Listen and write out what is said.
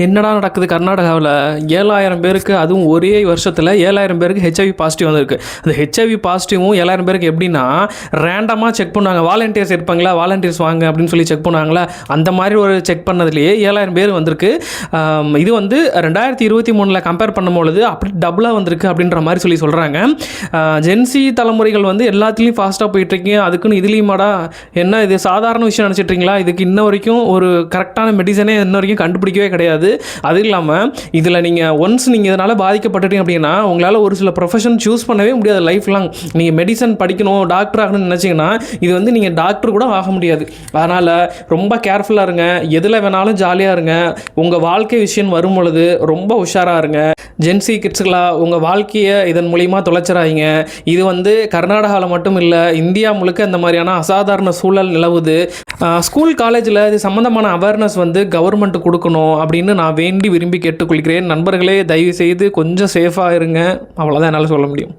என்னடா நடக்குது கர்நாடகாவில்? 7,000 பேருக்கு, அதுவும் ஒரே வருஷத்தில் 7,000 பேருக்கு ஹெச்ஐவி பாசிட்டிவ் வந்திருக்கு. அந்த ஹெச்ஐவி பாசிட்டிவும் 7,000 பேருக்கு எப்படின்னா ரேண்டமாக செக் பண்ணுவாங்க. வாலண்டியர்ஸ் இருப்பாங்களா, வாலண்டியர்ஸ் வாங்க அப்படின்னு சொல்லி செக் பண்ணுவாங்களா, அந்த மாதிரி ஒரு செக் பண்ணதுலேயே 7,000 பேர் வந்திருக்கு. இது வந்து 2023 கம்பேர் பண்ணும்பொழுது அப்படி டபுளாக வந்திருக்கு அப்படின்ற மாதிரி சொல்கிறாங்க. ஜென்சி தலைமுறைகள் வந்து எல்லாத்துலேயும் ஃபாஸ்ட்டாக போயிட்டுருக்கீங்க, அதுக்குன்னு இதுலேயுமாடா என்ன இது சாதாரண விஷயம் நினச்சிட்ருங்களா? இதுக்கு இன்ன வரைக்கும் ஒரு கரெக்டான மெடிசனே இன்ன வரைக்கும் கண்டுபிடிக்கவே கிடையாது. அது இல்லாமல் இதில் நீங்கள் ஒன்ஸ் நீங்கள் இதனால் பாதிக்கப்பட்டுட்டீங்க அப்படின்னா உங்களால் ஒரு சில ப்ரொஃபஷன் சூஸ் பண்ணவே முடியாது லைஃப் லாங். நீங்கள் மெடிசன் படிக்கணும், டாக்டர் ஆகணும்னு நினச்சிங்கன்னா இது வந்து நீங்கள் டாக்டர் கூட ஆக முடியாது. அதனால் ரொம்ப கேர்ஃபுல்லாக இருங்க, எதில் வேணாலும் ஜாலியாக இருங்க. உங்கள் வாழ்க்கை விஷயம் வரும் பொழுது ரொம்ப உஷாராக இருங்க. ஜென்சி கிட்ஸுகளாக உங்கள் வாழ்க்கையை இதன் மூலிமா தொலைச்சிடாதீங்க. இது வந்து கர்நாடகாவில் மட்டும் இல்லை, இந்தியா முழுக்க இந்த மாதிரியான அசாதாரண சூழல் நிலவுது. ஸ்கூல் காலேஜில் இது சம்மந்தமான அவேர்னஸ் வந்து கவர்மெண்ட் கொடுக்கணும் அப்படின்னு நான் வேண்டி விரும்பி கேட்டுக்கொள்கிறேன். நண்பர்களே, தயவு செய்து கொஞ்சம் சேஃபாக இருங்க. அவ்வளோதான் என்னால் சொல்ல முடியும்.